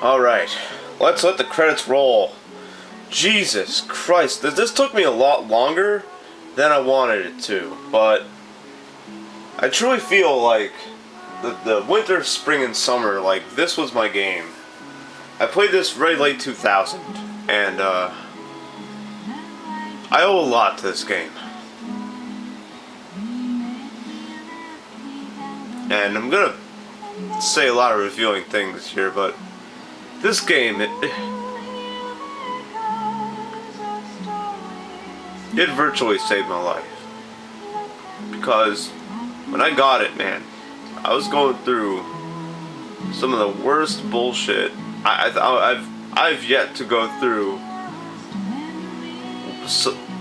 Alright, let's let the credits roll. Jesus Christ, this took me a lot longer than I wanted it to, but I truly feel like the winter, spring, and summer, like, this was my game. I played this very late 2000, and I owe a lot to this game. And I'm gonna say a lot of revealing things here, but this game, it virtually saved my life. Because when I got it, man, I was going through some of the worst bullshit I've yet to go through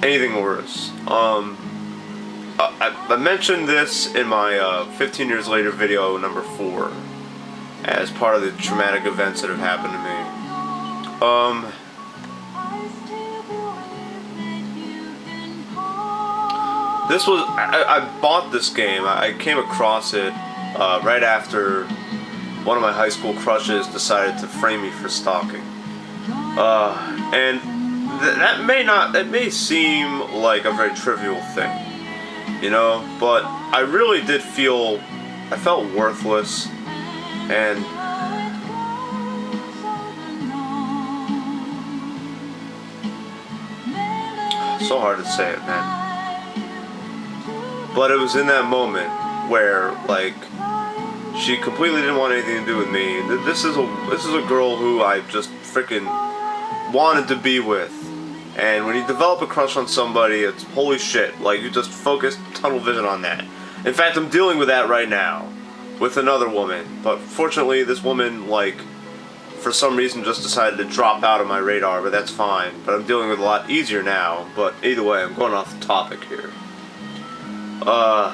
anything worse. I mentioned this in my 15 years later video number 4 as part of the traumatic events that have happened to me. This was, I bought this game. I came across it right after one of my high school crushes decided to frame me for stalking. And that may seem like a very trivial thing, you know, but I really did feel, I felt worthless, and so hard to say it, man. But it was in that moment where, like, she completely didn't want anything to do with me. This is a girl who I just freaking wanted to be with. And when you develop a crush on somebody, it's holy shit. Like, you just focus tunnel vision on that. In fact, I'm dealing with that right now with another woman. But fortunately, this woman, like, for some reason just decided to drop out of my radar, but that's fine. But I'm dealing with a lot easier now. But either way, I'm going off the topic here. I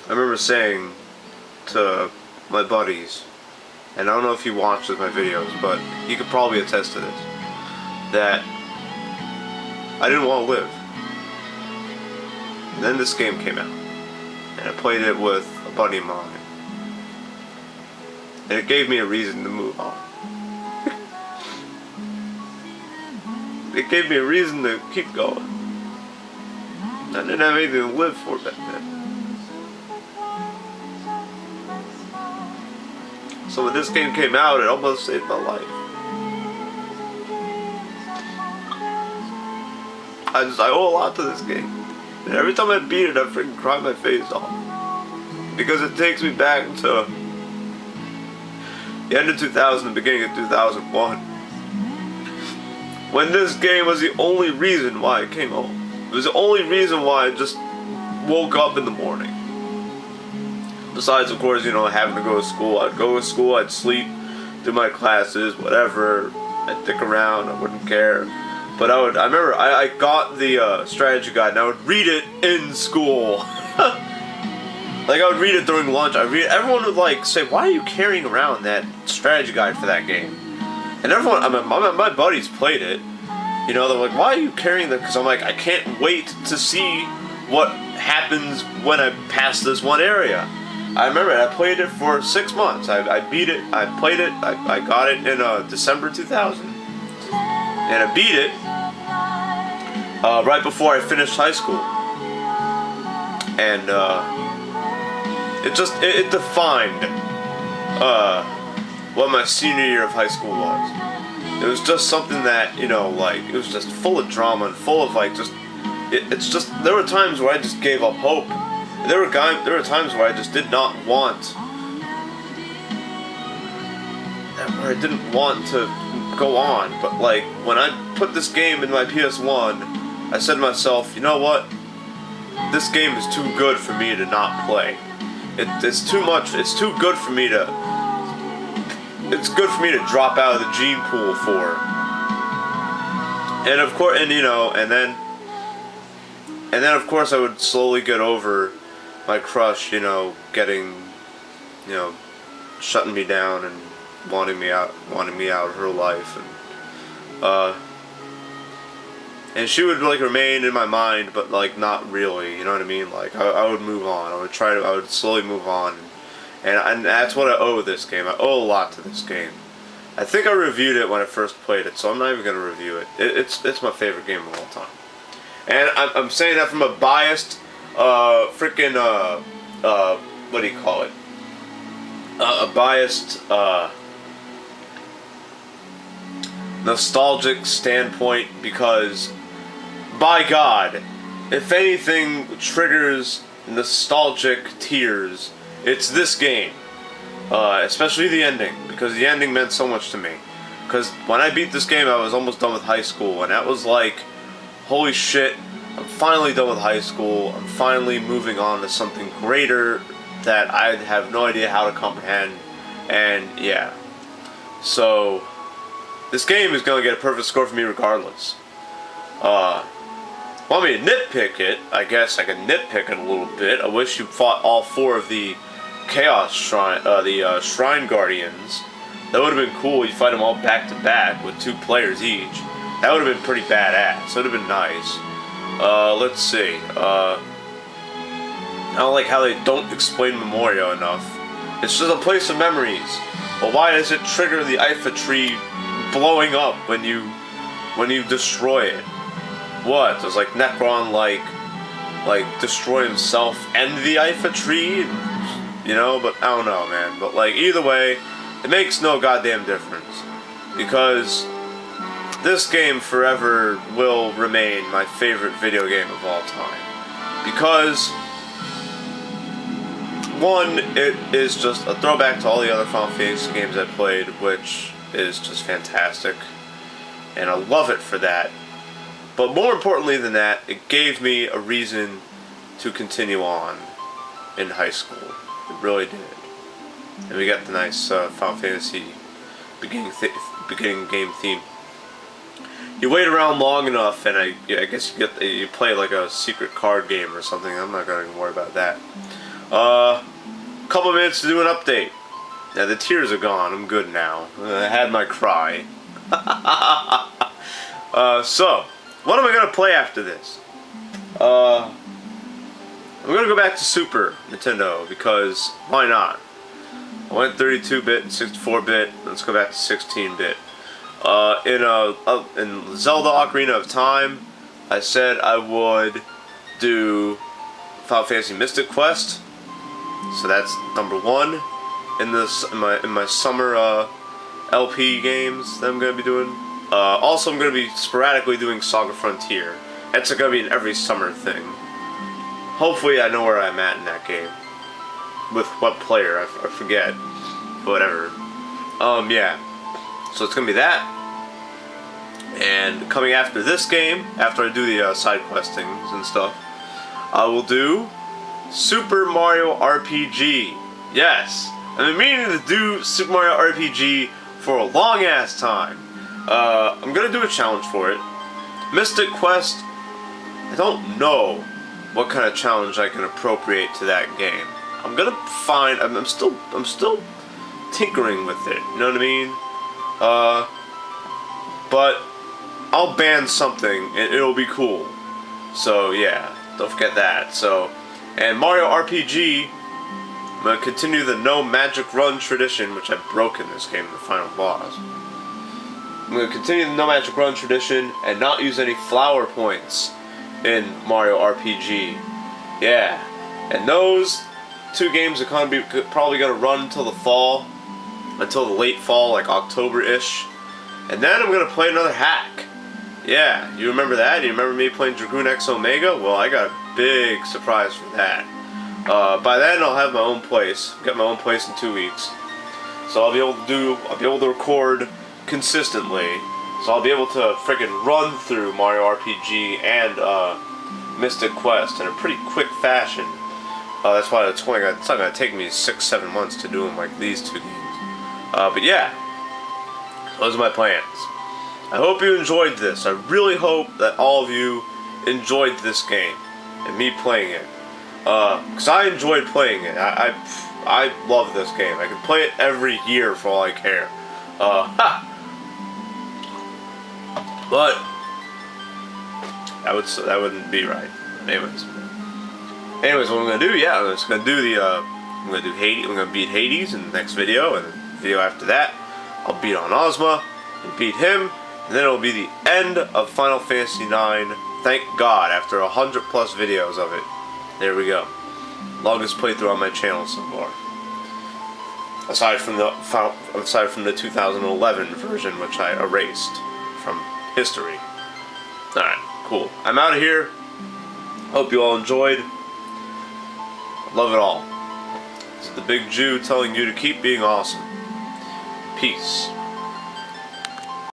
remember saying to my buddies, and I don't know if he watches my videos, but he could probably attest to this, that I didn't want to live. And then this game came out, and I played it with a buddy of mine, and it gave me a reason to move on. It gave me a reason to keep going. I didn't have anything to live for back then. So when this game came out, it almost saved my life. I owe a lot to this game. And every time I beat it, I freaking cry my face off. Because it takes me back to the end of 2000, the beginning of 2001. When this game was the only reason why I came home. It was the only reason why I just woke up in the morning. Besides, of course, you know, having to go to school. I'd go to school, I'd sleep, do my classes, whatever. I'd dick around, I wouldn't care. But I remember I got the strategy guide, and I would read it in school. Like, I would read it during lunch. Everyone would, like, say, why are you carrying around that strategy guide for that game? And everyone, I mean, my buddies played it. You know, they're like, why are you carrying that? Because I'm like, I can't wait to see what happens when I pass this one area. I remember I played it for 6 months. I beat it, I played it, I got it in December 2000. And I beat it right before I finished high school. And it defined what my senior year of high school was. It was just something that, you know, like, it was just full of drama and full of, like, just, it's just, there were times where I just gave up hope. There were times where I just did not want, where I didn't want to go on, but, like, when I put this game in my PS1, I said to myself, you know what, this game is too good for me to not play. It's too much, it's too good for me to, it's good for me to drop out of the gene pool for. And of course, and you know, and then of course I would slowly get over my crush, you know, getting, you know, shutting me down and wanting me out of her life, and she would, like, remain in my mind, but, like, not really, you know what I mean? Like, I would move on. I would slowly move on, and that's what I owe this game. I owe a lot to this game. I think I reviewed it when I first played it, so I'm not even gonna review it. It's my favorite game of all time, and I'm saying that from a biased, freaking what do you call it? A biased, nostalgic standpoint, because, by God, if anything triggers nostalgic tears, it's this game. Especially the ending, because the ending meant so much to me. Because when I beat this game, I was almost done with high school, and that was like, holy shit, I'm finally done with high school, I'm finally moving on to something greater that I have no idea how to comprehend, and yeah. So, this game is going to get a perfect score for me regardless. Want me to nitpick it? I guess I can nitpick it a little bit. I wish you fought all 4 of the Chaos Shrine, Shrine Guardians. That would have been cool. You fight them all back to back with 2 players each. That would have been pretty badass. That would have been nice. Let's see. I don't like how they don't explain Memoria enough. It's just a place of memories. But why does it trigger the Ifa tree blowing up when you destroy it? What? Does like Necron like destroy himself and the Ifa tree? You know, but I don't know, man. But like either way, it makes no goddamn difference, because this game forever will remain my favorite video game of all time. Because 1, it is just a throwback to all the other Final Fantasy games I played, which is just fantastic, and I love it for that. But more importantly than that, it gave me a reason to continue on in high school. It really did. And we got the nice Final Fantasy beginning game theme. You wait around long enough, and I guess you play like a secret card game or something. I'm not gonna even worry about that. Couple minutes to do an update. Yeah, the tears are gone. I'm good now. I had my cry. So, what am I gonna play after this? I'm gonna go back to Super Nintendo, because why not? I went 32-bit and 64-bit. Let's go back to 16-bit. In Zelda Ocarina of Time, I said I would do Final Fantasy Mystic Quest. So that's number 1 in my summer LP games that I'm gonna be doing. Also, I'm gonna be sporadically doing Saga Frontier. That's gonna be an every summer thing. Hopefully, I know where I'm at in that game. With what player, I forget. Whatever. Yeah. So it's gonna be that. And coming after this game, after I do the side questings and stuff, I will do Super Mario RPG. Yes! I've been meaning to do Super Mario RPG for a long ass time. I'm gonna do a challenge for it. Mystic Quest, I don't know what kind of challenge I can appropriate to that game. I'm gonna find. I'm still tinkering with it. You know what I mean? But I'll ban something and it'll be cool. So yeah, don't forget that. So, and Mario RPG, I'm gonna continue the no magic run tradition, which I broke in this game, the final boss. I'm gonna continue the no magic run tradition and not use any flower points in Mario RPG. Yeah, and those 2 games are probably gonna run until the fall, until the late fall, like October-ish, and then I'm gonna play another hack. Yeah, you remember that? You remember me playing Dragoon X Omega? Well, I got a big surprise for that. By then, I'll have my own place. Get my own place in 2 weeks, so I'll be able to record consistently. So I'll be able to freaking run through Mario RPG and Mystic Quest in a pretty quick fashion. That's why it's not going to take me 6-7 months to do them like these 2 games. But yeah, those are my plans. I hope you enjoyed this. I really hope that all of you enjoyed this game and me playing it. Because I enjoyed playing it. I love this game. I can play it every year for all I care. But that wouldn't be right. Anyways, what I'm gonna do? Yeah, I'm just gonna do the I'm gonna do Hades. I'm gonna beat Hades in the next video, and the video after that, I'll beat on Ozma and beat him, and then it'll be the end of Final Fantasy IX. Thank God, after 100+ videos of it. There we go. Longest playthrough on my channel so far. Aside from the 2011 version, which I erased from history. Alright, cool. I'm out of here. Hope you all enjoyed. Love it all. This is the Big Jew telling you to keep being awesome. Peace.